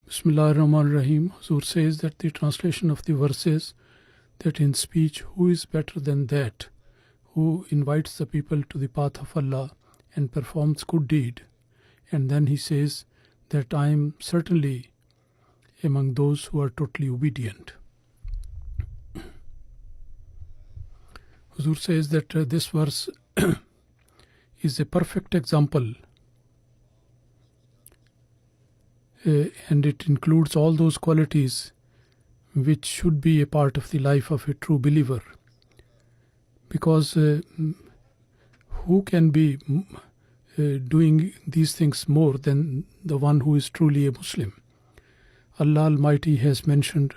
Bismillah ar-Rahman ar-Rahim. Hazur says that the translation of the verses, that in speech, who is better than that who invites the people to the path of Allah and performs good deed? And then he says that I am certainly among those who are totally obedient. Hazur says that this verse is a perfect example, and it includes all those qualities which should be a part of the life of a true believer. Because who can be doing these things more than the one who is truly a Muslim? Allah Almighty has mentioned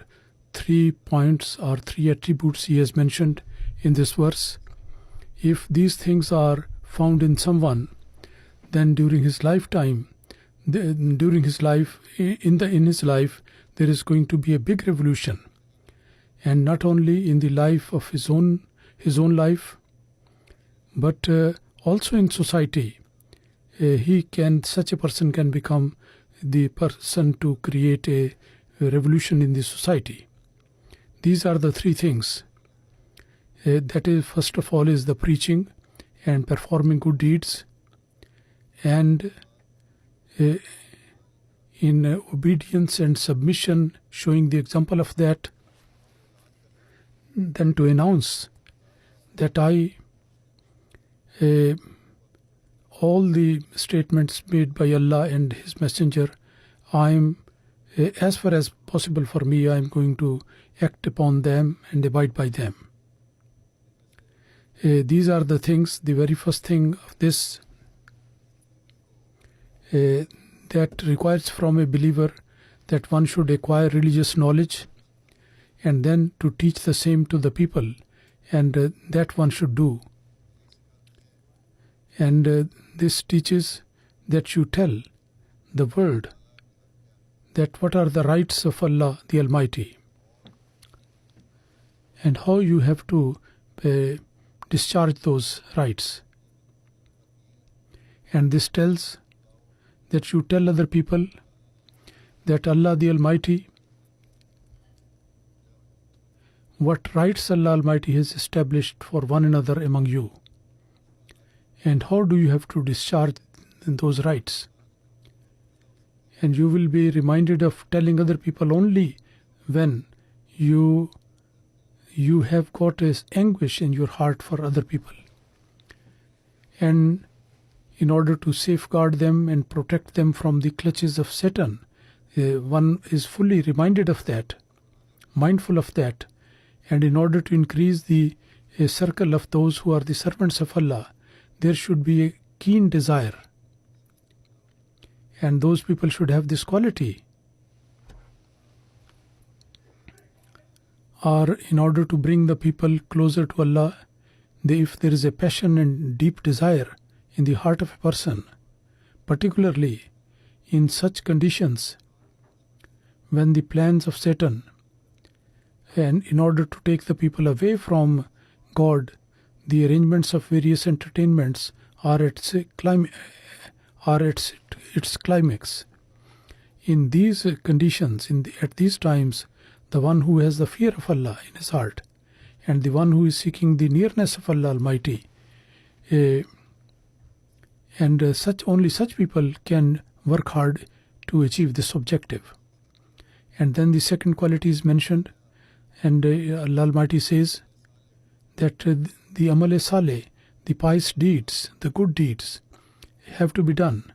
3 points or 3 attributes He has mentioned in this verse. If these things are found in someone, then during his lifetime, in his life, there is going to be a big revolution, and not only in the life of his own life, but also in society. Such a person can become the person to create a revolution in the society. These are the 3 things. That is, first of all, is the preaching and performing good deeds, and in obedience and submission, showing the example of that. Then to announce that all the statements made by Allah and His Messenger, as far as possible for me, I am going to act upon them and abide by them. These are the things. The very first thing of this that requires from a believer, that one should acquire religious knowledge and then to teach the same to the people, and that one should do. And this teaches that you tell the world that what are the rights of Allah the Almighty and how you have to discharge those rights. And this tells that you tell other people that Allah the Almighty, what rights Allah Almighty has established for one another among you, and how do you have to discharge those rights. And you will be reminded of telling other people only when you have got this anguish in your heart for other people. And in order to safeguard them and protect them from the clutches of Satan, one is fully reminded of that, mindful of that. And in order to increase the circle of those who are the servants of Allah, there should be a keen desire. And those people should have this quality. Or in order to bring the people closer to Allah, if there is a passion and deep desire in the heart of a person, particularly in such conditions when the plans of Satan, and in order to take the people away from God, the arrangements of various entertainments are at its climax. In these conditions, at these times, the one who has the fear of Allah in his heart and the one who is seeking the nearness of Allah Almighty, only such people can work hard to achieve this objective. And then the second quality is mentioned, and Allah Almighty says that the amal saleh, the pious deeds, the good deeds, have to be done.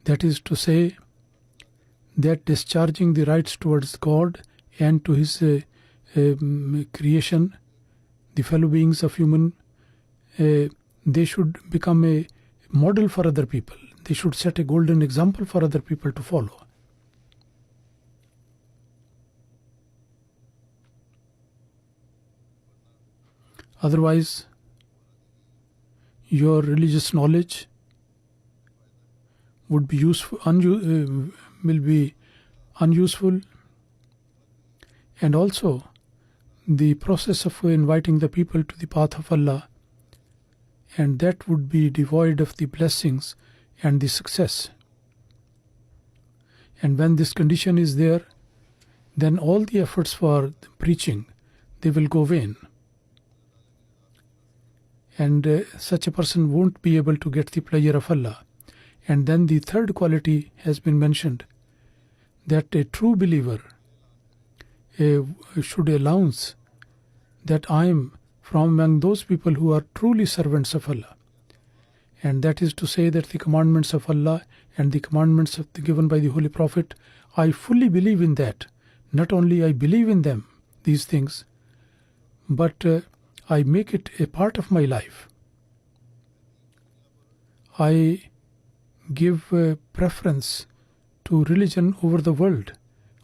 That is to say, that discharging the rights towards God and to His creation, the fellow beings of human, they should become a model for other people. They should set a golden example for other people to follow. Otherwise, your religious knowledge would be will be unuseful, and also the process of inviting the people to the path of Allah, and that would be devoid of the blessings and the success. And when this condition is there, then all the efforts for preaching, they will go vain. And such a person won't be able to get the pleasure of Allah. And then the third quality has been mentioned, that a true believer should announce that I am from among those people who are truly servants of Allah. And that is to say that the commandments of Allah and the commandments given by the Holy Prophet, I fully believe in that. Not only I believe in them, these things, but I make it a part of my life. I give preference to religion over the world.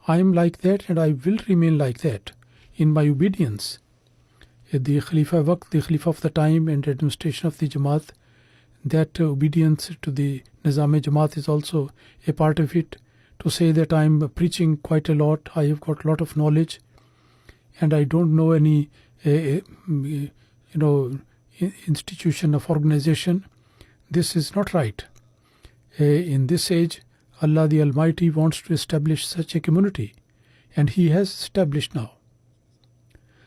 I am like that and I will remain like that in my obedience. The Khalifa Waqt, the Khalifa of the time and administration of the Jamaat, that obedience to the Nizam-e-Jamaat is also a part of it. To say that I am preaching quite a lot, I have got a lot of knowledge, and I don't know any institution of organization. This is not right. In this age, Allah the Almighty wants to establish such a community, and He has established now.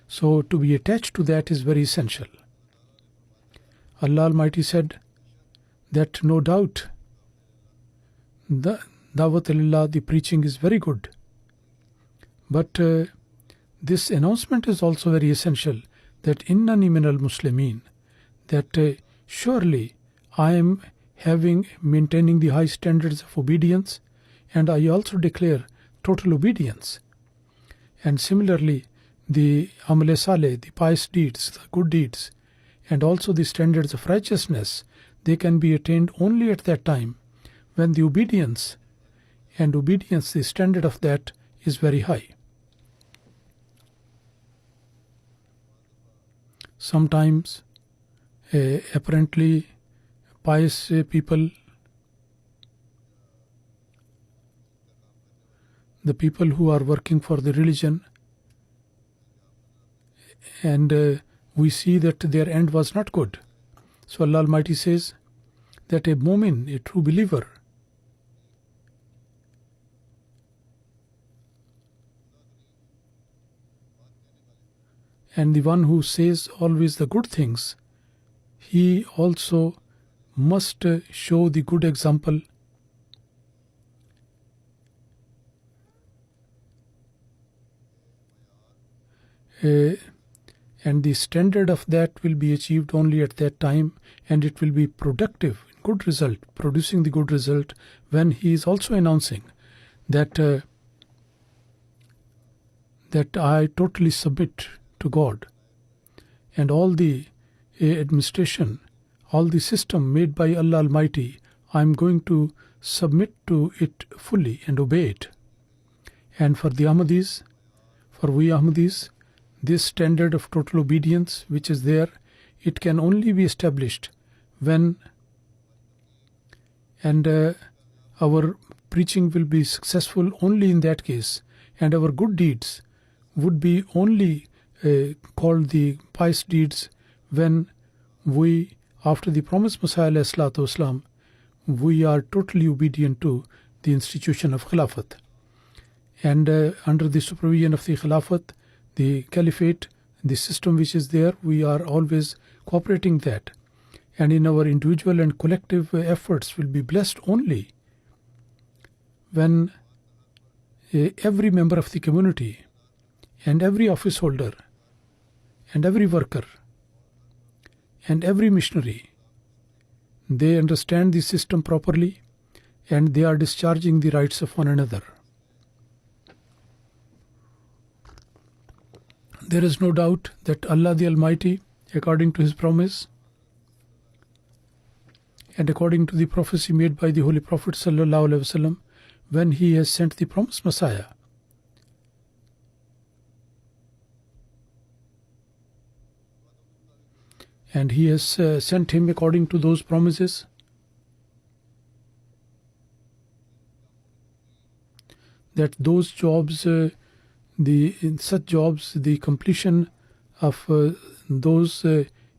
So to be attached to that is very essential. Allah Almighty said that no doubt the Dawat Allah, the preaching is very good. But this announcement is also very essential, that innani min al-muslimin, that surely I am maintaining the high standards of obedience, and I also declare total obedience. And similarly, the amal saleh, the pious deeds, the good deeds, and also the standards of righteousness, they can be attained only at that time when the obedience, the standard of that is very high. Sometimes apparently pious people, the people who are working for the religion, and we see that their end was not good. So Allah Almighty says that a Momin, a true believer, and the one who says always the good things, he also must show the good example. And the standard of that will be achieved only at that time, and it will be productive, good result, producing the good result, when he is also announcing that I totally submit to God, and all the administration, all the system made by Allah Almighty, I am going to submit to it fully and obey it. And for the Ahmadis, for we Ahmadis, this standard of total obedience which is there, it can only be established when our preaching will be successful only in that case, and our good deeds would be only called the pious deeds when we, after the promised Messiah ﷺ, we are totally obedient to the institution of Khilafat. And under the supervision of the Khilafat, the Caliphate, the system which is there, we are always cooperating that. And in our individual and collective efforts will be blessed only when every member of the community and every office holder and every worker and every missionary, they understand the system properly and they are discharging the rights of one another. There is no doubt that Allah the Almighty, according to His promise and according to the prophecy made by the Holy Prophet ﷺ, when He has sent the promised Messiah, and He has sent him according to those promises, that those jobs, in such jobs, the completion of those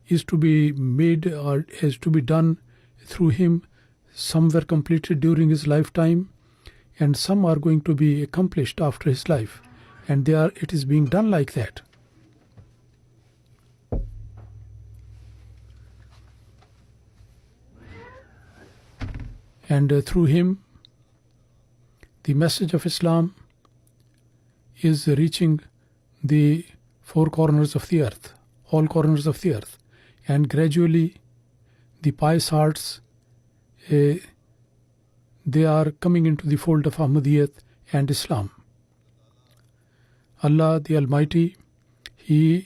is to be made or is to be done through him. Some were completed during his lifetime, and some are going to be accomplished after his life, and it is being done like that. And through him, the message of Islam is reaching the four corners of the earth, all corners of the earth, and gradually the pious hearts, they are coming into the fold of Ahmadiyya and Islam. Allah the Almighty, the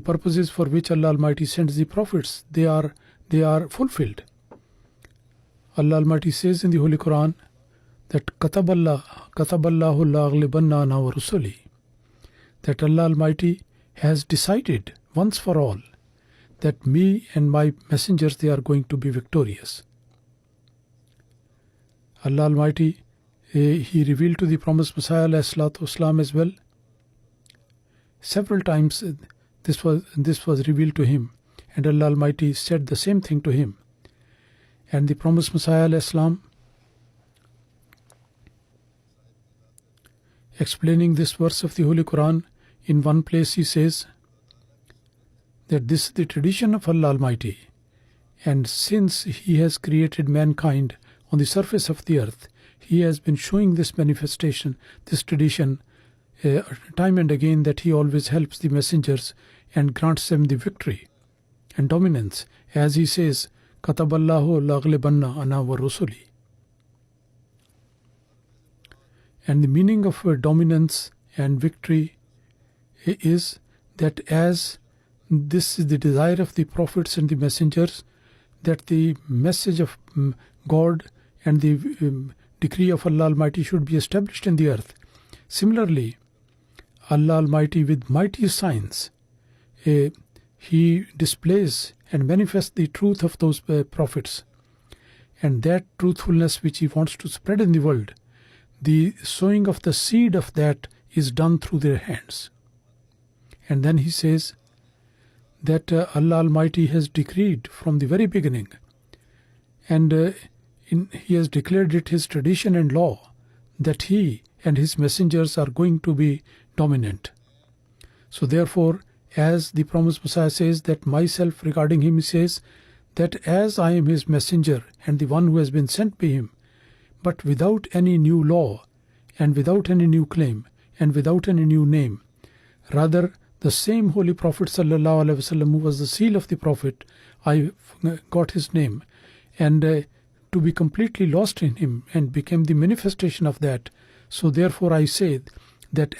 purposes for which Allah Almighty sends the prophets, they are fulfilled. Allah Almighty says in the Holy Quran that Kataballahu la aghlibanna ana wa rusuli, that Allah Almighty has decided once for all that me and my messengers, they are going to be victorious. Allah Almighty, He revealed to the promised Messiah ﷺ as well. Several times this was revealed to him, and Allah Almighty said the same thing to him. And the promised Messiah ﷺ, explaining this verse of the Holy Quran, in one place he says that this is the tradition of Allah Almighty, and since He has created mankind on the surface of the earth, He has been showing this manifestation, this tradition, time and again, that He always helps the messengers and grants them the victory and dominance, as He says, Kataballahu la aghlibanna ana wa rusuli. And the meaning of dominance and victory is that as this is the desire of the prophets and the messengers, that the message of God and the decree of Allah Almighty should be established in the earth. Similarly, Allah Almighty, with mighty signs, He displays and manifests the truth of those prophets, and that truthfulness which He wants to spread in the world, the sowing of the seed of that is done through their hands. And then He says that Allah Almighty has decreed from the very beginning, and He has declared it His tradition and law, that He and His messengers are going to be dominant. So therefore, as the promised Messiah says, that myself regarding Him, He says that as I am His messenger and the one who has been sent by Him, but without any new law and without any new claim and without any new name, rather the same Holy Prophet sallallahu alaihi wasallam, who was the seal of the Prophet, I got his name, and to be completely lost in him and became the manifestation of that. So therefore I say that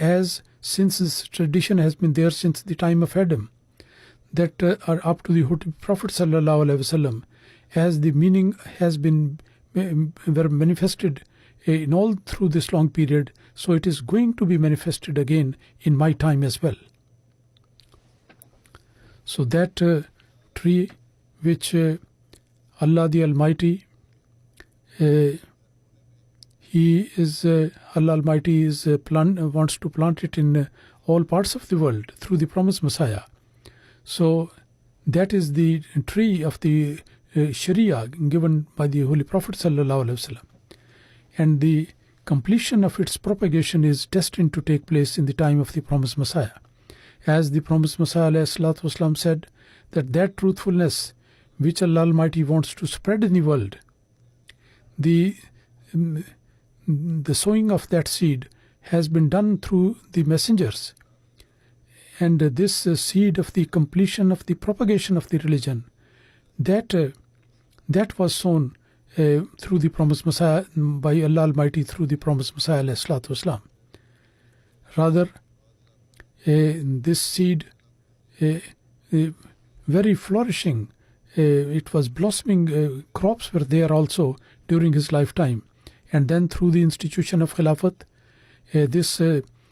since this tradition has been there since the time of Adam, that are up to the Holy Prophet sallallahu alaihi wasallam, as the meaning has been were manifested in all through this long period, so it is going to be manifested again in my time as well. So that tree which Allah the Almighty, Allah Almighty wants to plant it in all parts of the world through the promised Messiah. So that is the tree of the Sharia given by the Holy Prophet sallallahu alaihi wasallam, and the completion of its propagation is destined to take place in the time of the promised Messiah. As the promised Messiah ﷺ said, that truthfulness which Allah Almighty wants to spread in the world, the sowing of that seed has been done through the messengers, and this seed of the completion of the propagation of the religion, that was sown through the promised Messiah by Allah Almighty through the promised Messiah ﷺ. Rather, this seed, very flourishing, it was blossoming, crops were there also during his lifetime, and then through the institution of Khilafat, this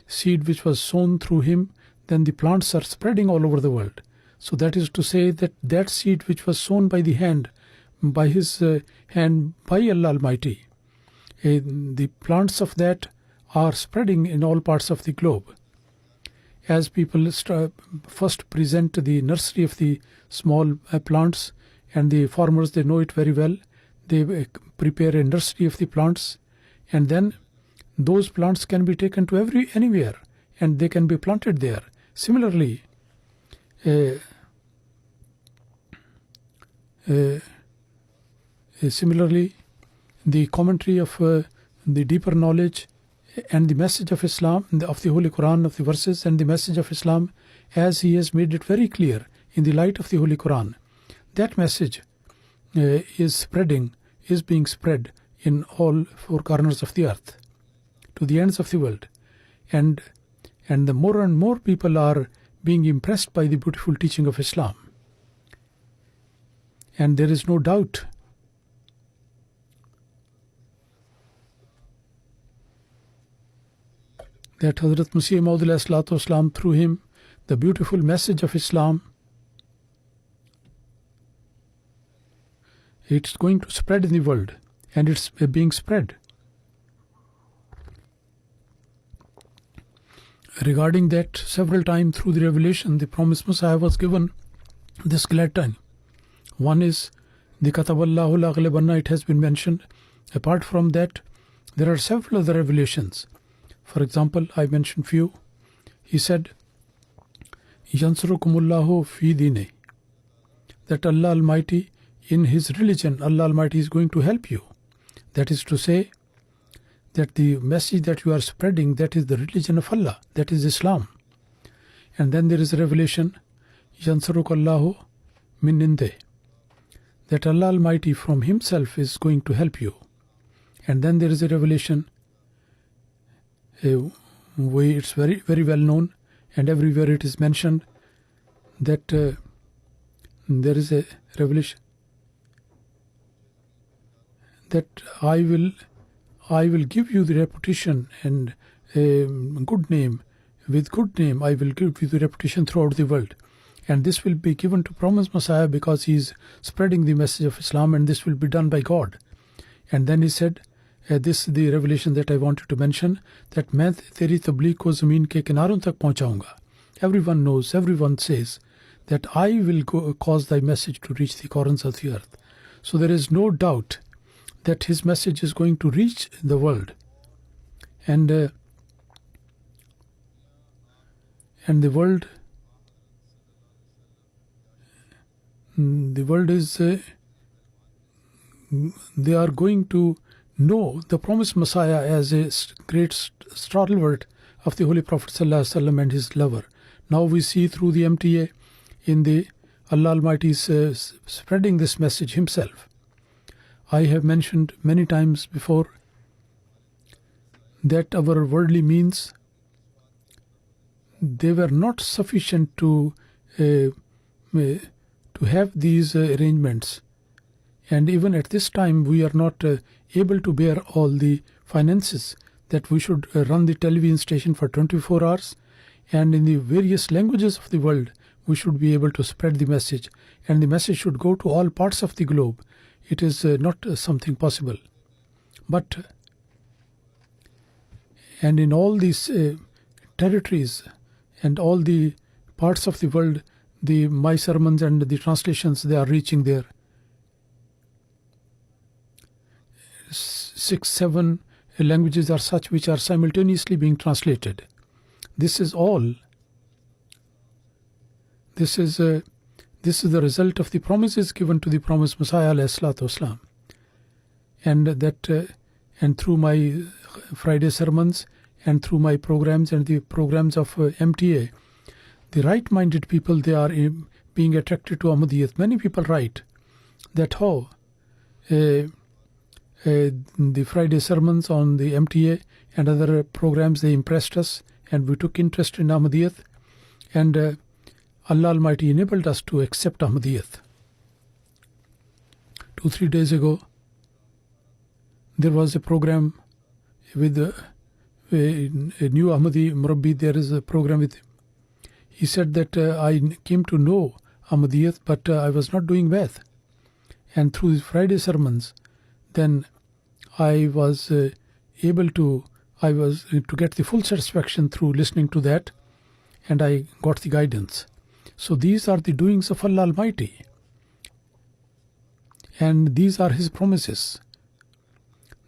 seed which was sown through him, then the plants are spreading all over the world. So that is to say that seed which was sown by the hand, by his hand, by Allah Almighty, the plants of that are spreading in all parts of the globe. As people first present the nursery of the small plants, and the farmers, they know it very well. They prepare a nursery of the plants, And then those plants can be taken to anywhere, and they can be planted there. Similarly, the commentary of the deeper knowledge and the message of Islam, of the Holy Quran, of the verses and the message of Islam, as he has made it very clear in the light of the Holy Quran, that message is being spread in all four corners of the earth, to the ends of the world. And the more and more people are being impressed by the beautiful teaching of Islam. And there is no doubt that Hadhrat Massih Maud, through him, the beautiful message of Islam, it's going to spread in the world, and it's being spread. Regarding that, several times through the revelation, the promised Messiah was given this glad time. One is the Kataballahu Laghlibanna, it has been mentioned. Apart from that, there are several other revelations. For example, I mentioned few. He said, Yansurukumullahu fi dine, that Allah Almighty, in His religion, Allah Almighty is going to help you. That is to say, that the message that you are spreading, that is the religion of Allah, that is Islam. And then there is a revelation, Yansurukallahu min inde, that Allah Almighty from Himself is going to help you. And then there is a revelation, it's very, very well known, and everywhere it is mentioned, that there is a revelation that I will give you the reputation and good name. With good name, I will give you the reputation throughout the world. And this will be given to promised Messiah because he is spreading the message of Islam, and this will be done by God. And then he said, this is the revelation that I wanted to mention, that मैं तेरी तबलीग को ज़मीन के किनारों तक पहुंचाऊंगा. Everyone knows, everyone says that I will cause thy message to reach the corners of the earth. So there is no doubt that his message is going to reach the world. And the world is they are going to know the promised Messiah as a great stalwart of the Holy Prophet ﷺ and his lover. Now we see through the MTA in the Allah Almighty is spreading this message Himself. I have mentioned many times before that our worldly means, they were not sufficient to have these arrangements. And even at this time, we are not able to bear all the finances that we should run the television station for 24 hours. And in the various languages of the world, we should be able to spread the message. And the message should go to all parts of the globe. It is not something possible. But, and in all these territories and all the parts of the world, my sermons and the translations, they are reaching there. 6, 7 languages are such which are simultaneously being translated. This is all. This is the result of the promises given to the promised Messiah ﷺ. And that and through my Friday sermons and through my programs and the programs of MTA, the right-minded people, they are being attracted to Ahmadiyyat. Many people write that how the Friday sermons on the MTA and other programs, they impressed us and we took interest in Ahmadiyyat, and Allah Almighty enabled us to accept Ahmadiyyat. 2-3 days ago, there was a program with a new Ahmadi Murabbi. There is a program with him. He said that I came to know Ahmadiyyat, but I was not doing Vath. And through his Friday sermons, then I was able to get the full satisfaction through listening to that, and I got the guidance. So these are the doings of Allah Almighty, and these are His promises.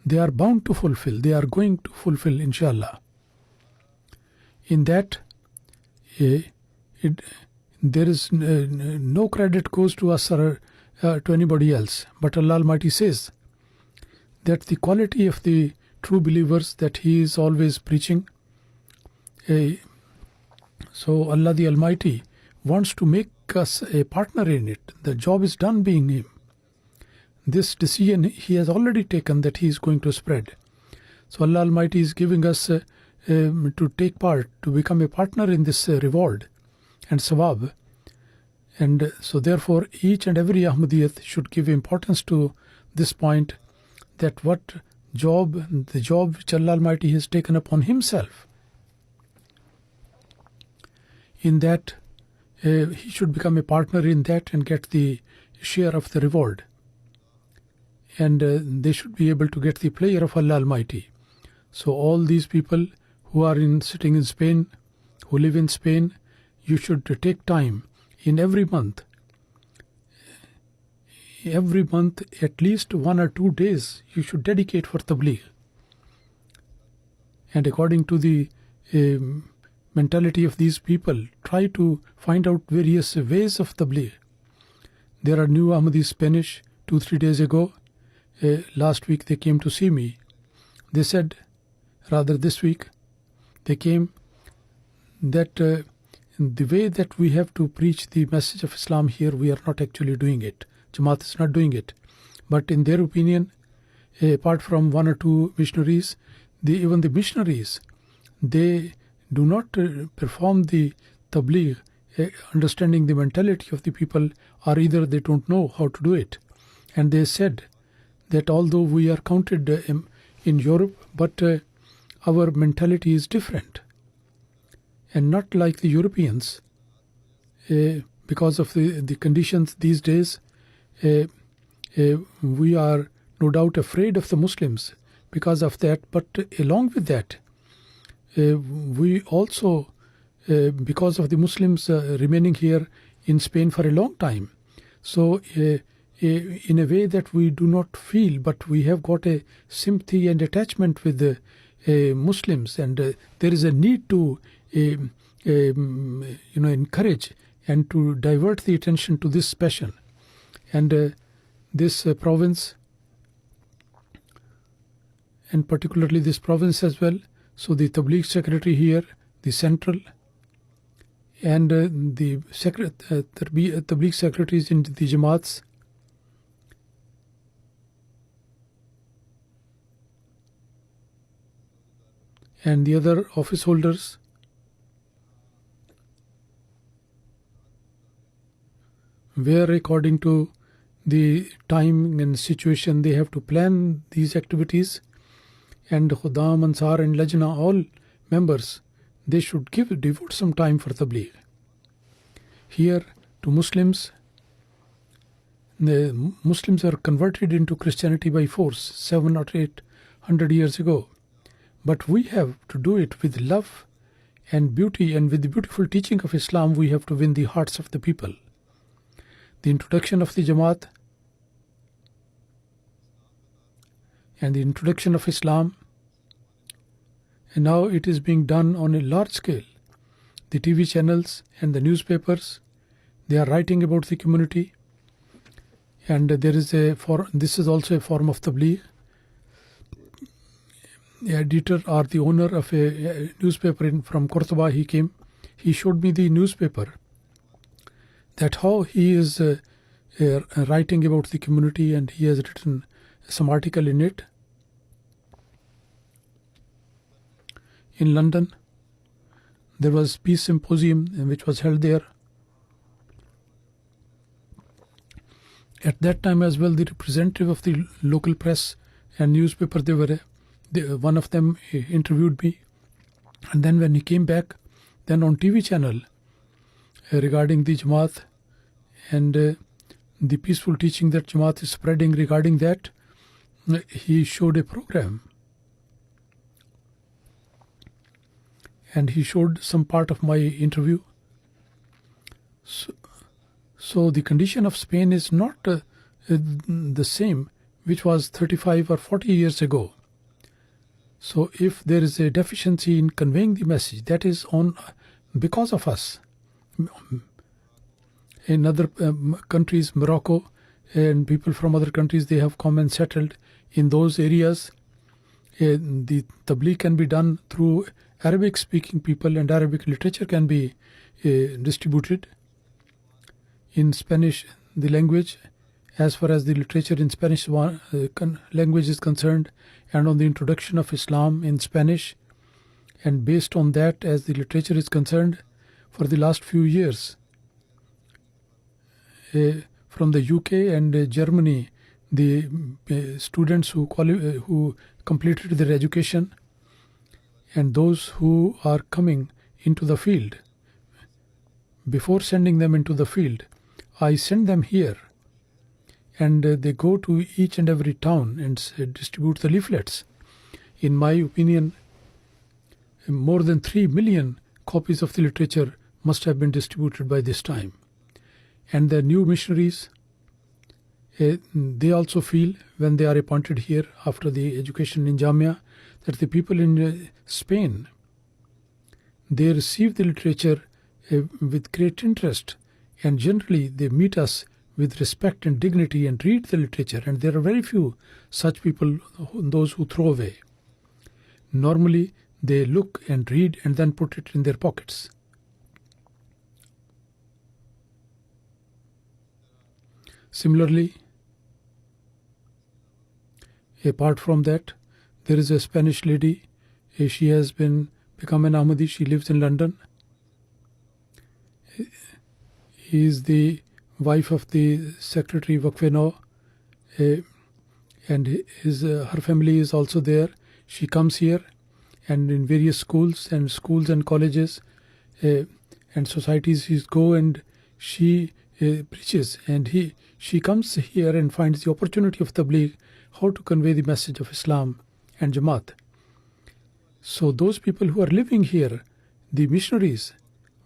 they are bound to fulfill, they are going to fulfill, inshallah. In that, there is no credit goes to us or to anybody else. But Allah Almighty says that the quality of the true believers that He is always preaching. So Allah the Almighty wants to make us a partner in it. The job is done being Him. This decision He has already taken that He is going to spread. So Allah Almighty is giving us to take part, to become a partner in this reward and sawab. And so therefore each and every Ahmadiyyat should give importance to this point, that the job which Allah Almighty has taken upon Himself, in that he should become a partner in that and get the share of the reward. And they should be able to get the pleasure of Allah Almighty. So all these people who are sitting in Spain, who live in Spain, you should take time in every month at least 1 or 2 days you should dedicate for tabligh. And according to the mentality of these people, try to find out various ways of tabligh. There are new Ahmadis Spanish 2-3 days ago. Last week they came to see me. They said, rather this week, they came that the way that we have to preach the message of Islam here, we are not actually doing it. Jamaat is not doing it. But in their opinion, apart from 1 or 2 missionaries, even the missionaries, they do not perform the tabligh, understanding the mentality of the people, or either they don't know how to do it. And they said that although we are counted in Europe, but our mentality is different. And not like the Europeans, because of the conditions these days, we are no doubt afraid of the Muslims because of that. But along with that, we also, because of the Muslims remaining here in Spain for a long time, so in a way that we do not feel, but we have got a sympathy and attachment with the Muslims, and there is a need to encourage and to divert the attention to this passion. And this province, and particularly this province as well, so the Tabligh secretary here, the central, and the Tabligh secretaries in the Jamaats, and the other office holders, where according to the time and situation they have to plan these activities. And Khuddam, Ansar and Lajna, all members, they should devote some time for tabligh. Here to Muslims, the Muslims are converted into Christianity by force 700 or 800 years ago. But we have to do it with love and beauty, and with the beautiful teaching of Islam we have to win the hearts of the people. The introduction of the Jamaat and the introduction of Islam, and now it is being done on a large scale. The TV channels and the newspapers, they are writing about the community, and this is also a form of tabligh. The editor or the owner of a newspaper from Cordoba, he came, he showed me the newspaper, that how he is writing about the community, and he has written some article in it. In London, there was Peace Symposium which was held there. At that time as well, the representative of the local press and newspaper, one of them interviewed me. And then when he came back, then on TV channel, regarding the Jamaat and the peaceful teaching that Jamaat is spreading regarding that, he showed a program. And he showed some part of my interview. So the condition of Spain is not the same which was 35 or 40 years ago. So if there is a deficiency in conveying the message, that is on because of us. In other countries, Morocco and people from other countries, they have come and settled in those areas. The tabligh can be done through Arabic speaking people, and Arabic literature can be distributed. In Spanish, the language, as far as the literature in Spanish language is concerned, and on the introduction of Islam in Spanish, and based on that as the literature is concerned, for the last few years, from the UK and Germany, the students who completed their education and those who are coming into the field, before sending them into the field, I send them here, and they go to each and every town and distribute the leaflets. In my opinion, more than 3 million copies of the literature must have been distributed by this time. And the new missionaries, they also feel, when they are appointed here after the education in Jamia, that the people in Spain, they receive the literature with great interest, and generally they meet us with respect and dignity and read the literature, and there are very few such people, those who throw away. Normally they look and read and then put it in their pockets. Similarly, apart from that, there is a Spanish lady. She has become an Ahmadi. She lives in London. He is the wife of the Secretary Waqf-e-Nau, and her family is also there. She comes here, and in various schools and colleges and societies she go, and she preaches, and she comes here and finds the opportunity of tabligh, how to convey the message of Islam and Jamaat. So those people who are living here, the missionaries,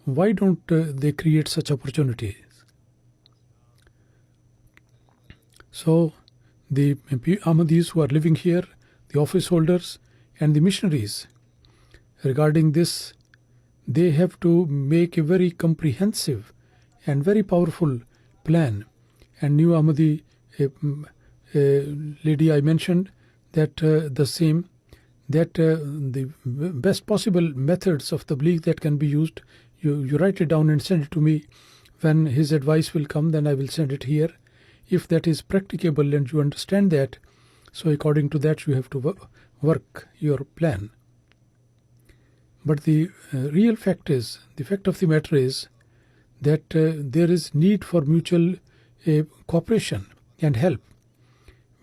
why don't they create such opportunities? So the Ahmadis who are living here, the office holders and the missionaries, regarding this, they have to make a very comprehensive and very powerful plan. And new Ahmadi lady I mentioned, that the same, that the best possible methods of tabligh that can be used, you write it down and send it to me. When his advice will come, then I will send it here. If that is practicable and you understand that, so according to that you have to work your plan. But the real fact is, the fact of the matter is that there is need for mutual cooperation and help.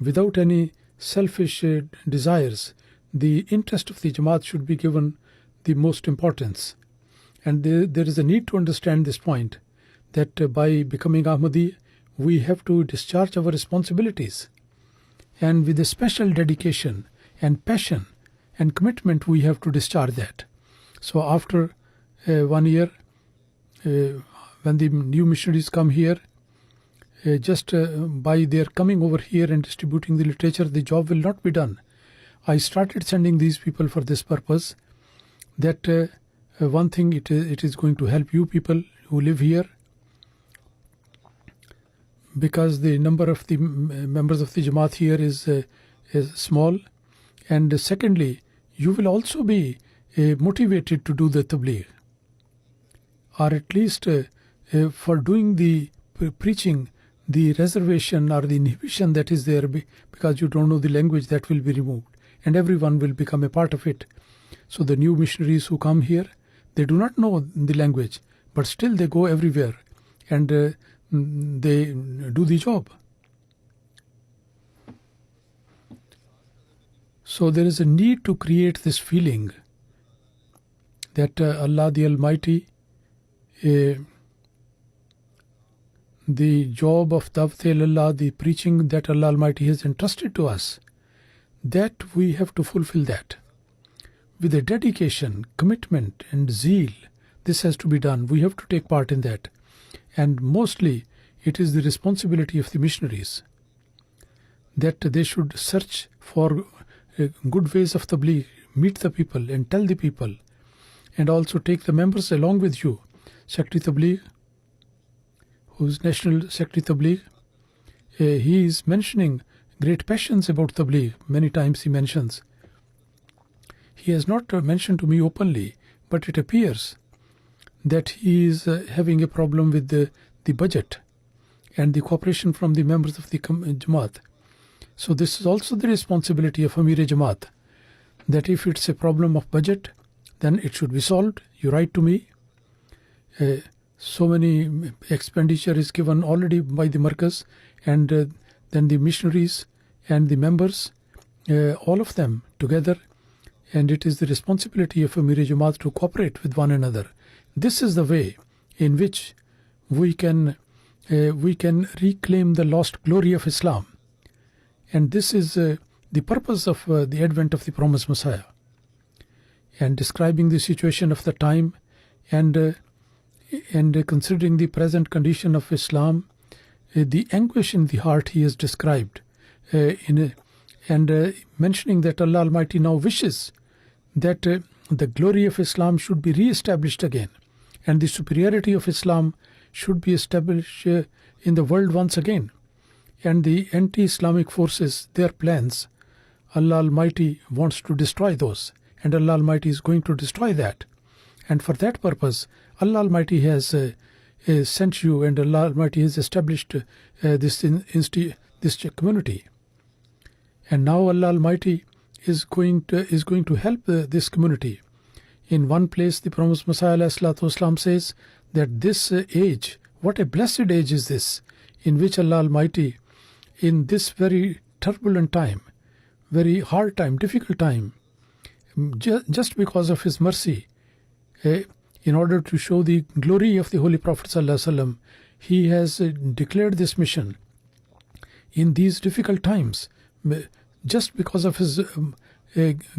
Without any selfish desires, the interest of the Jamaat should be given the most importance. And there is a need to understand this point, that by becoming Ahmadi, we have to discharge our responsibilities. And with a special dedication and passion and commitment, we have to discharge that. So after 1 year, when the new missionaries come here, just by their coming over here and distributing the literature, the job will not be done. I started sending these people for this purpose, that one thing, it is going to help you people who live here, because the number of the members of the Jamaat here is small. And secondly, you will also be motivated to do the tabligh, or at least for doing the preaching, the reservation or the inhibition that is there, because you don't know the language, that will be removed, and everyone will become a part of it. So the new missionaries who come here, they do not know the language, but still they go everywhere and they do the job. So there is a need to create this feeling that Allah the Almighty, the job of Dawat Allah, the preaching that Allah Almighty has entrusted to us, that we have to fulfill that. With a dedication, commitment and zeal, this has to be done. We have to take part in that. And mostly it is the responsibility of the missionaries, that they should search for good ways of tabligh, meet the people and tell the people, and also take the members along with you. Secretary Tabligh, who's National Secretary Tabligh, he is mentioning great passions about Tabligh. Many times he mentions. He has not mentioned to me openly, but it appears that he is having a problem with the budget and the cooperation from the members of the Jamaat. So this is also the responsibility of Amir Jamaat, that if it's a problem of budget, then it should be solved. You write to me. So many expenditure is given already by the Markaz, and then the missionaries and the members, all of them together, and it is the responsibility of Amir Jamaat to cooperate with one another. This is the way in which we can reclaim the lost glory of Islam, and this is the purpose of the advent of the promised Messiah, and describing the situation of the time, and considering the present condition of Islam, the anguish in the heart he has described, and mentioning that Allah Almighty now wishes that the glory of Islam should be re-established again, and the superiority of Islam should be established in the world once again. And the anti-Islamic forces, their plans, Allah Almighty wants to destroy those, and Allah Almighty is going to destroy that. And for that purpose, Allah Almighty has sent you, and Allah Almighty has established this community. And now Allah Almighty is going to help this community. In one place, the promised Messiah ﷺ says that this age, what a blessed age is this, in which Allah Almighty, in this very turbulent time, very hard time, difficult time, just because of His mercy, in order to show the glory of the Holy Prophet ﷺ, He has declared this mission in these difficult times, just because of His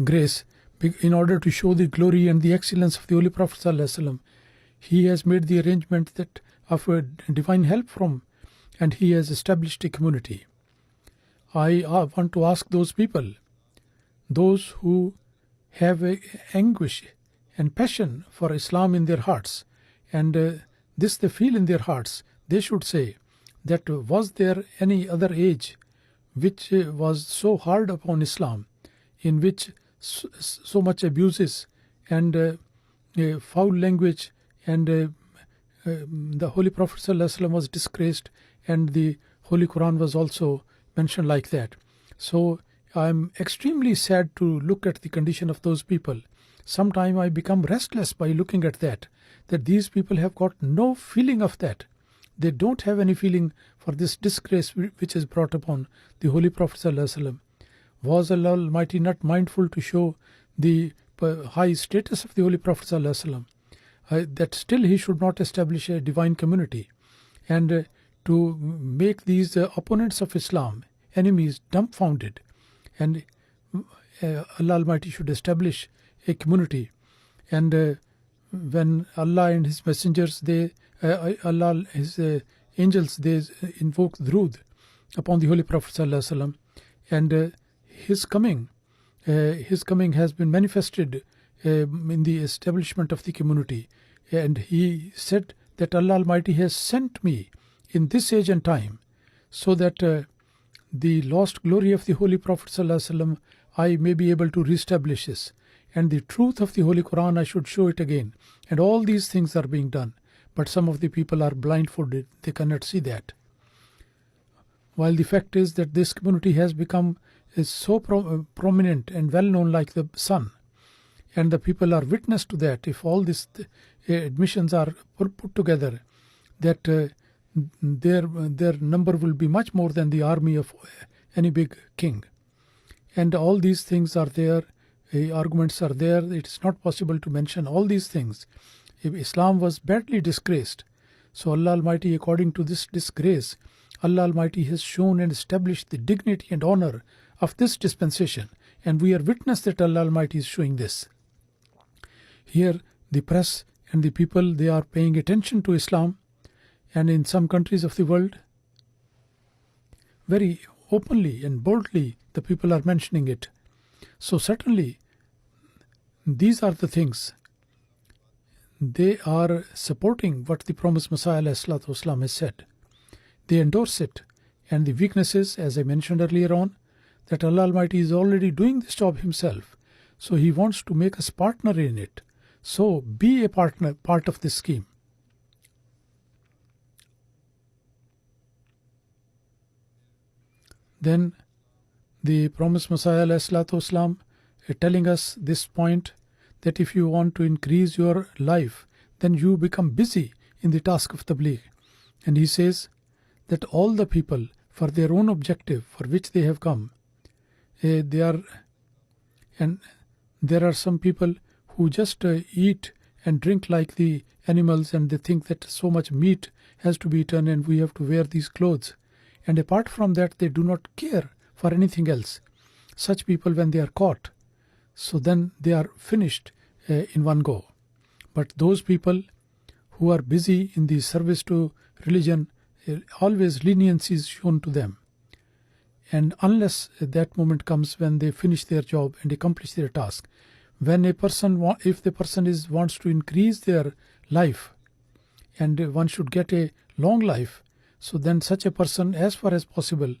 grace, in order to show the glory and the excellence of the Holy Prophet ﷺ. He has made the arrangement that of divine help from, and He has established a community. I want to ask those people, those who have anguish and passion for Islam in their hearts, and this they feel in their hearts, they should say that was there any other age which was so hard upon Islam, in which so much abuses and foul language, and the Holy Prophet ﷺ was disgraced, and the Holy Quran was also mentioned like that. So I'm extremely sad to look at the condition of those people. Sometimes I become restless by looking at that these people have got no feeling of that. They don't have any feeling for this disgrace which is brought upon the Holy Prophet ﷺ. Was Allah Almighty not mindful to show the high status of the Holy Prophet ﷺ, that still he should not establish a divine community, and to make these opponents of Islam, enemies, dumbfounded, and Allah Almighty should establish a community. And when Allah and His messengers, Allah, His angels, they invoke Drood upon the Holy Prophet ﷺ, and His coming has been manifested in the establishment of the community. And He said that Allah Almighty has sent me in this age and time, so that the lost glory of the Holy Prophet ﷺ, I may be able to reestablish this, and the truth of the Holy Quran, I should show it again. And all these things are being done, but some of the people are blindfolded, they cannot see that. While the fact is that this community has become so prominent and well known like the sun, and the people are witness to that. If all these admissions are put together, that their number will be much more than the army of any big king. And all these things are there, arguments are there. It is not possible to mention all these things. If Islam was badly disgraced, so Allah Almighty, according to this disgrace, Allah Almighty has shown and established the dignity and honor of this dispensation, and we are witness that Allah Almighty is showing this. Here the press and the people, they are paying attention to Islam, and in some countries of the world, very openly and boldly the people are mentioning it. So certainly these are the things. They are supporting what the promised Messiah ﷺ has said. They endorse it. And the weaknesses, as I mentioned earlier on, that Allah Almighty is already doing this job Himself. So He wants to make us partner in it. So be a partner, part of this scheme. Then the promised Messiah ﷺ is telling us this point, that if you want to increase your life, then you become busy in the task of tabligh. And he says that all the people, for their own objective for which they have come, and there are some people who just eat and drink like the animals, and they think that so much meat has to be eaten and we have to wear these clothes. And apart from that, they do not care for anything else. Such people, when they are caught, so then they are finished in one go. But those people who are busy in the service to religion, always leniency is shown to them. And unless that moment comes when they finish their job and accomplish their task, when a person, if the person wants to increase their life, and one should get a long life, so then such a person, as far as possible,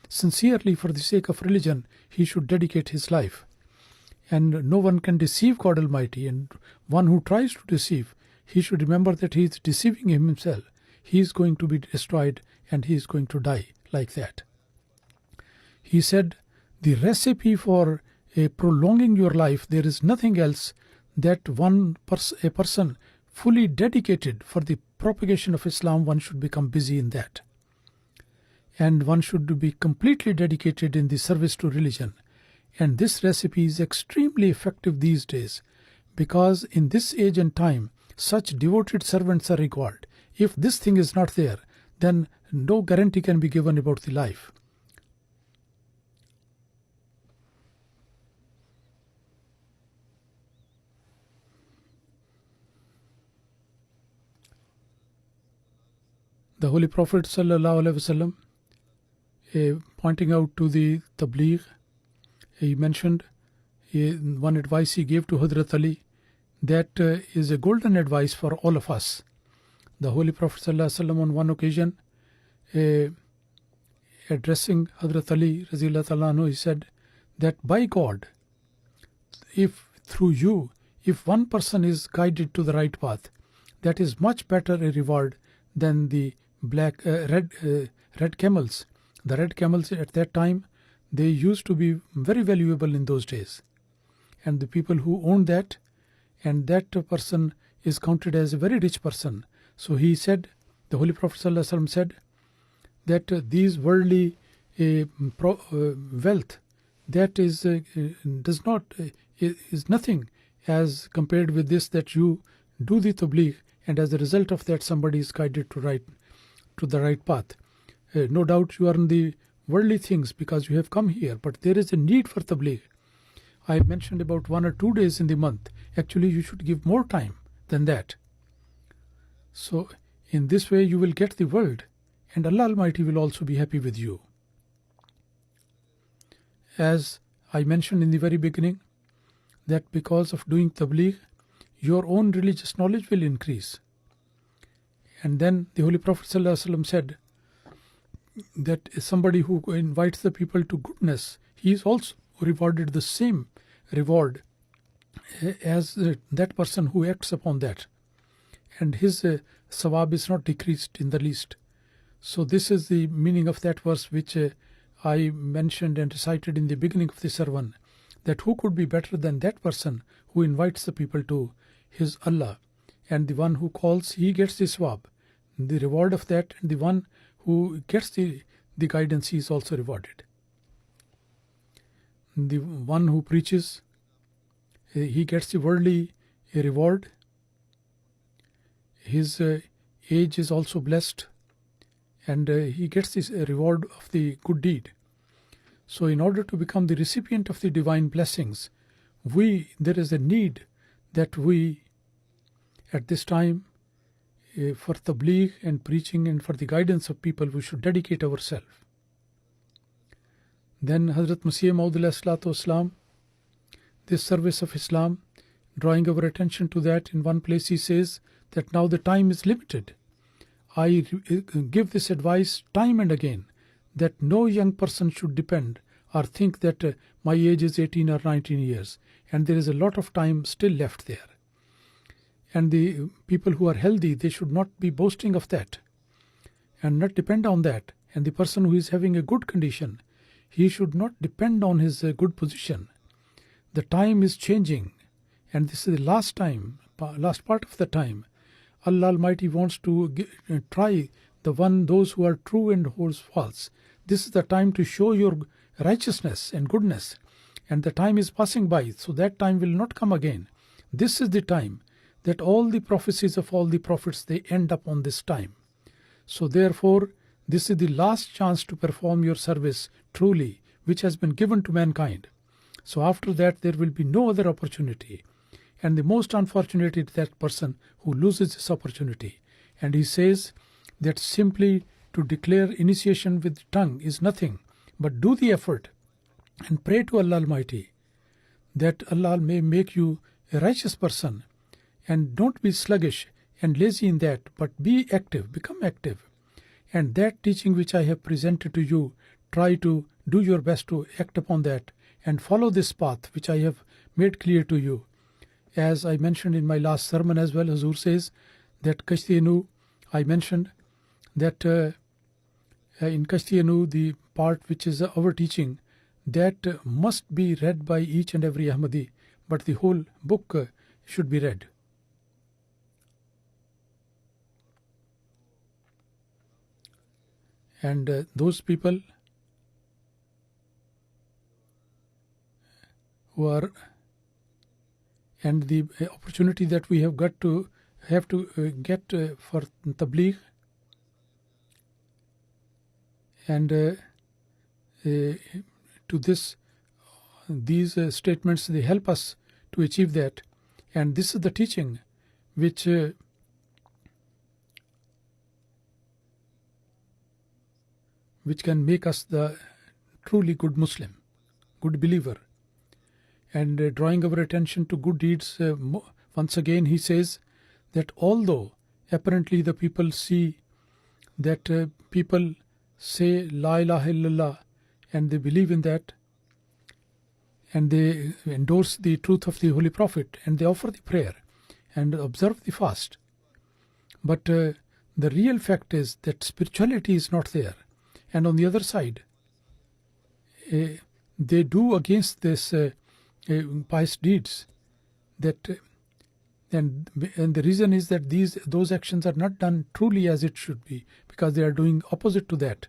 sincerely for the sake of religion, he should dedicate his life. And no one can deceive God Almighty, and one who tries to deceive, he should remember that he is deceiving himself. He is going to be destroyed and he is going to die like that. He said, the recipe for prolonging your life, there is nothing else that a person fully dedicated for the propagation of Islam, one should become busy in that. And one should be completely dedicated in the service to religion. And this recipe is extremely effective these days, because in this age and time, such devoted servants are required. If this thing is not there, then no guarantee can be given about the life. The Holy Prophet ﷺ, pointing out to the tabligh, he mentioned one advice he gave to Hadhrat Ali, that is a golden advice for all of us. The Holy Prophet ﷺ on one occasion, addressing Hadhrat Ali Radhiyallahu Ta'ala anhu, he said that by God, if through you, if one person is guided to the right path, that is much better a reward than the red camels. The red camels at that time, they used to be very valuable in those days. And the people who owned that, and that person is counted as a very rich person. So he said, the Holy Prophet ﷺ said, that these worldly wealth, that is nothing as compared with this, that you do the tabligh, and as a result of that somebody is guided to the right path. No doubt you are in the worldly things because you have come here, but there is a need for tabligh. I mentioned about 1 or 2 days in the month. Actually, you should give more time than that. So in this way you will get the world, and Allah Almighty will also be happy with you. As I mentioned in the very beginning, that because of doing tabligh, your own religious knowledge will increase. And then the Holy Prophet ﷺ said that somebody who invites the people to goodness, he is also rewarded the same reward as that person who acts upon that. And his sawab is not decreased in the least. So this is the meaning of that verse which I mentioned and recited in the beginning of the sermon, that who could be better than that person who invites the people to his Allah, and the one who calls, he gets the sawab, the reward of that, and the one who gets the guidance, he is also rewarded. The one who preaches, he gets the worldly reward. His age is also blessed, and he gets this reward of the good deed. So in order to become the recipient of the divine blessings, there is a need that we, at this time, for tabligh and preaching and for the guidance of people, we should dedicate ourselves. Then Hazrat Massih Maud Islam, this service of Islam, drawing our attention to that. In one place he says that now the time is limited. I give this advice time and again, that no young person should depend or think that my age is 18 or 19 years and there is a lot of time still left there. And the people who are healthy, they should not be boasting of that and not depend on that. And the person who is having a good condition, he should not depend on his good position. The time is changing, and this is the last part of the time. Allah Almighty wants to try those who are true and who's false. This is the time to show your righteousness and goodness, and the time is passing by, so that time will not come again. This is the time that all the prophecies of all the prophets, they end up on this time. So therefore, this is the last chance to perform your service truly, which has been given to mankind. So after that, there will be no other opportunity. And the most unfortunate is that person who loses this opportunity. And he says that simply to declare initiation with the tongue is nothing, but do the effort and pray to Allah Almighty that Allah may make you a righteous person. And don't be sluggish and lazy in that, but be active, become active. And that teaching which I have presented to you, try to do your best to act upon that and follow this path which I have made clear to you. As I mentioned in my last sermon as well, Hazur says that Kashti-e-Nu, I mentioned that in Kashti-e-Nu, the part which is our teaching, that must be read by each and every Ahmadi, but the whole book should be read. And those people who are, and the opportunity that we have to get for tabligh, and to these statements, they help us to achieve that. And this is the teaching which can make us the truly good Muslim, good believer. And drawing our attention to good deeds, once again he says that although apparently the people see that people say La ilaha illallah and they believe in that, and they endorse the truth of the Holy Prophet, and they offer the prayer and observe the fast, but the real fact is that spirituality is not there. And on the other side, they do against this pious deeds. And the reason is that those actions are not done truly as it should be, because they are doing opposite to that.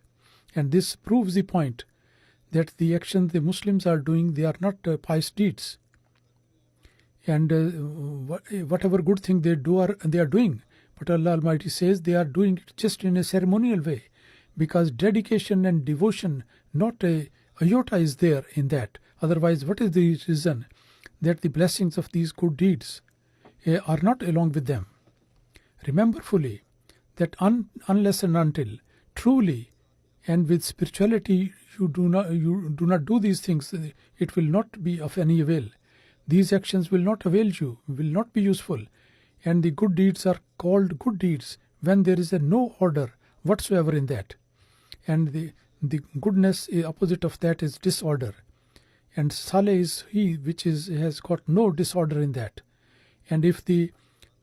And this proves the point that the actions the Muslims are doing, they are not pious deeds. And whatever good thing they are doing, but Allah Almighty says they are doing it just in a ceremonial way, because dedication and devotion, not a iota is there in that. Otherwise, what is the reason that the blessings of these good deeds are not along with them? Remember fully that unless and until truly and with spirituality you do not do these things, it will not be of any avail. These actions will not avail you, will not be useful. And the good deeds are called good deeds when there is no order whatsoever in that. And the goodness opposite of that is disorder. And Saleh is he which has got no disorder in that. And if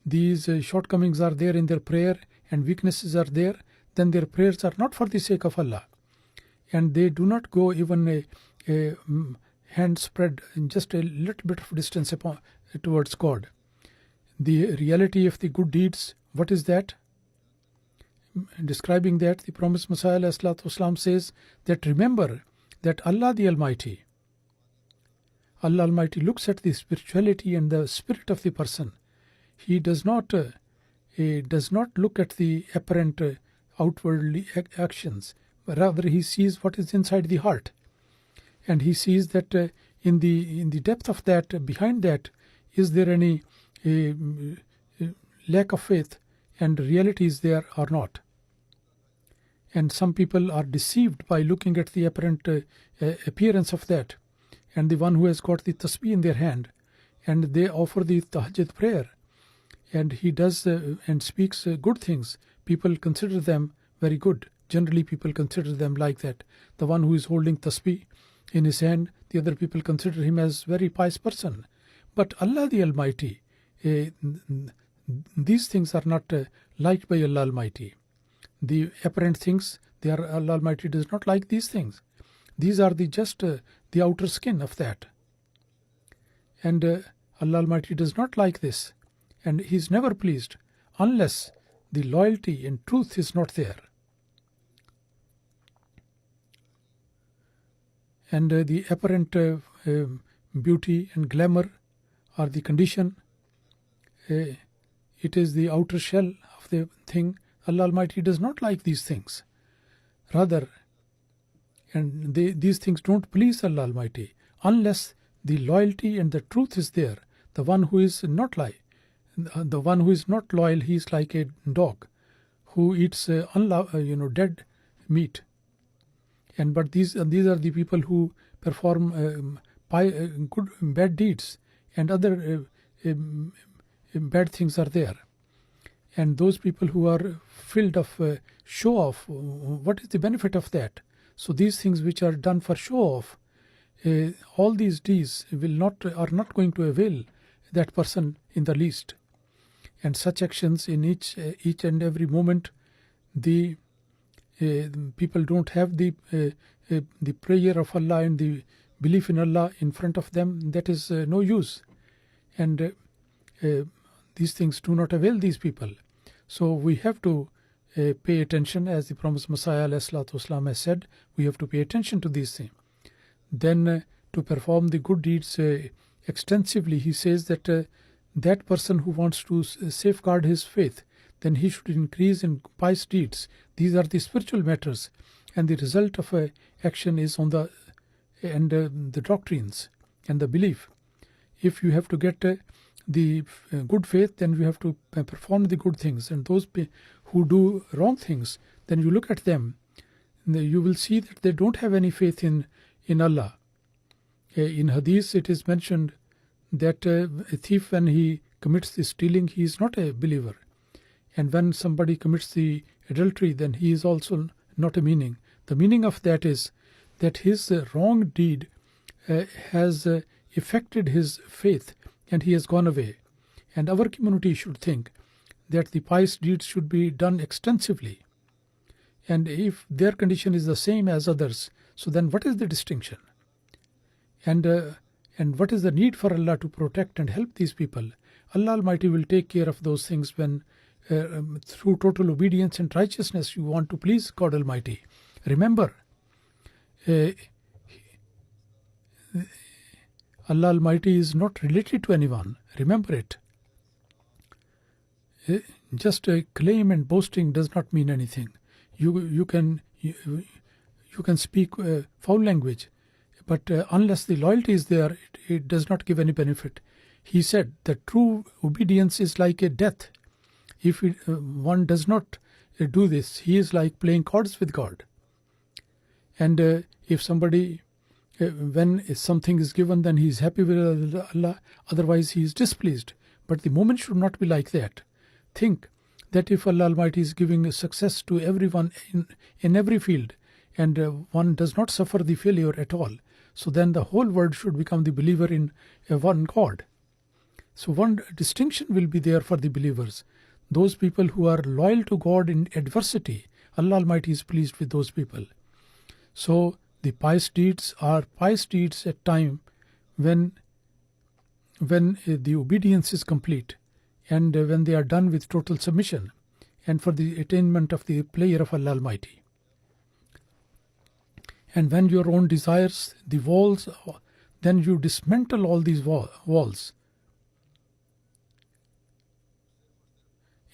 these shortcomings are there in their prayer and weaknesses are there, then their prayers are not for the sake of Allah. And they do not go even a hand spread in just a little bit of distance towards God. The reality of the good deeds, what is that? Describing that, the promised Messiah ﷺ says that remember that Allah the Almighty, Allah Almighty looks at the spirituality and the spirit of the person. He does not look at the apparent outwardly actions. Rather, he sees what is inside the heart, and he sees that in the depth of that, behind that, is there any lack of faith and reality is there or not. And some people are deceived by looking at the apparent appearance of that, and the one who has got the tasbih in their hand, and they offer the tahajjud prayer, and he does and speaks good things, people consider them very good. Generally people consider them like that. The one who is holding tasbih in his hand, the other people consider him as very pious person. But Allah the Almighty, these things are not liked by Allah Almighty. The apparent things, Allah Almighty does not like these things. These are just the outer skin of that. And Allah Almighty does not like this. And He is never pleased unless the loyalty and truth is not there. And the apparent beauty and glamour are the condition. It is the outer shell of the thing. Allah Almighty does not like these things. Rather, and these things don't please Allah Almighty unless the loyalty and the truth is there. The one who is not loyal, he is like a dog who eats dead meat. But these are the people who perform bad deeds, and other bad things are there. And those people who are filled of show off, what is the benefit of that? So these things which are done for show off, all these deeds are not going to avail that person in the least. And such actions in each and every moment, the people don't have the prayer of Allah and the belief in Allah in front of them. That is no use. And these things do not avail these people. So we have to pay attention, as the promised Messiah ﷺ has said, we have to pay attention to these things. Then to perform the good deeds extensively, he says that that person who wants to safeguard his faith, then he should increase in pious deeds. These are the spiritual matters, and the result of action is on the doctrines and the belief. If you have to get the good faith, then you have to perform the good things. And those who do wrong things, then you look at them, you will see that they don't have any faith in Allah. In Hadith it is mentioned that a thief, when he commits the stealing, he is not a believer. And when somebody commits the adultery, then he is also not a meaning. The meaning of that is that his wrong deed has affected his faith, and he has gone away. And our community should think that the pious deeds should be done extensively. And if their condition is the same as others, so then what is the distinction? And what is the need for Allah to protect and help these people? Allah Almighty will take care of those things when through total obedience and righteousness you want to please God Almighty. Remember, Allah Almighty is not related to anyone. Remember it. Just claim and boasting does not mean anything. You can speak foul language, but unless the loyalty is there, it does not give any benefit. He said that true obedience is like a death. If one does not do this, he is like playing cards with God. And if somebody, when something is given, then he is happy with Allah, otherwise he is displeased. But the moment should not be like that. Think that if Allah Almighty is giving success to everyone in every field, and one does not suffer the failure at all, so then the whole world should become the believer in one God. So one distinction will be there for the believers. Those people who are loyal to God in adversity, Allah Almighty is pleased with those people. So the pious deeds are pious deeds at time when the obedience is complete, and when they are done with total submission, and for the attainment of the pleasure of Allah Almighty. And when your own desires, the walls, then you dismantle all these walls.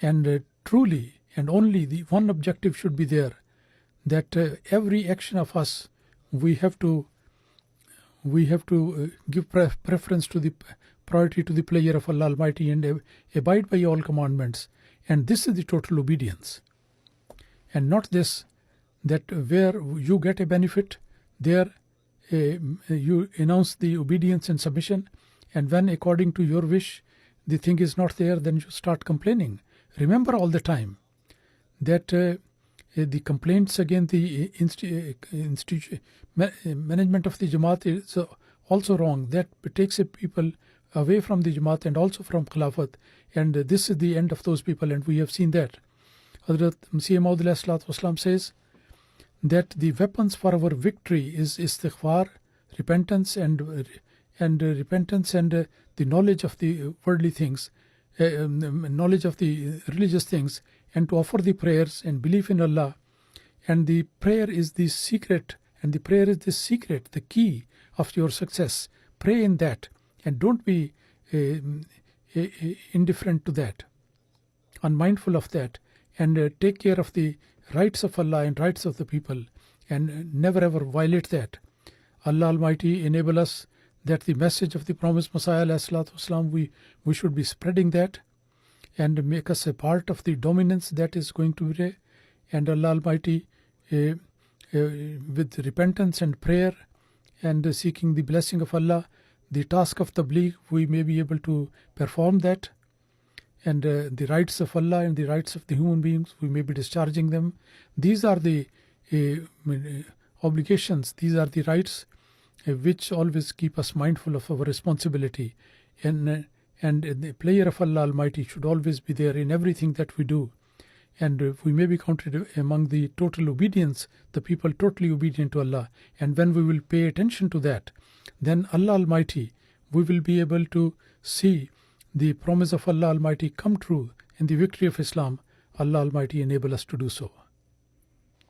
And truly and only the one objective should be there, that every action of us, we have to give preference to the priority to the pleasure of Allah Almighty, and abide by all commandments. And this is the total obedience, and not this, that where you get a benefit, there you announce the obedience and submission, and when according to your wish the thing is not there, then you start complaining. Remember all the time that the complaints against the management of the Jamaat is also wrong. That takes people away from the Jamaat and also from Khilafat, and this is the end of those people, and we have seen that. Hadhrat Massih says that the weapons for our victory is istighfar, repentance, and the knowledge of the worldly things, knowledge of the religious things, and to offer the prayers and belief in Allah. And the prayer is the secret, the key of your success. Pray in that, and don't be indifferent to that, unmindful of that, and take care of the rights of Allah and rights of the people, and never ever violate that. Allah Almighty enable us that the message of the promised Messiah ﷺ, we should be spreading that, and make us a part of the dominance that is going to be there. And Allah Almighty, with repentance and prayer and seeking the blessing of Allah, the task of tabligh, we may be able to perform that, and the rights of Allah and the rights of the human beings, we may be discharging them. These are the obligations, these are the rights which always keep us mindful of our responsibility, and the prayer of Allah Almighty should always be there in everything that we do. And we may be counted among the total obedience, the people totally obedient to Allah. And when we will pay attention to that, then Allah Almighty, we will be able to see the promise of Allah Almighty come true in the victory of Islam. Allah Almighty enable us to do so.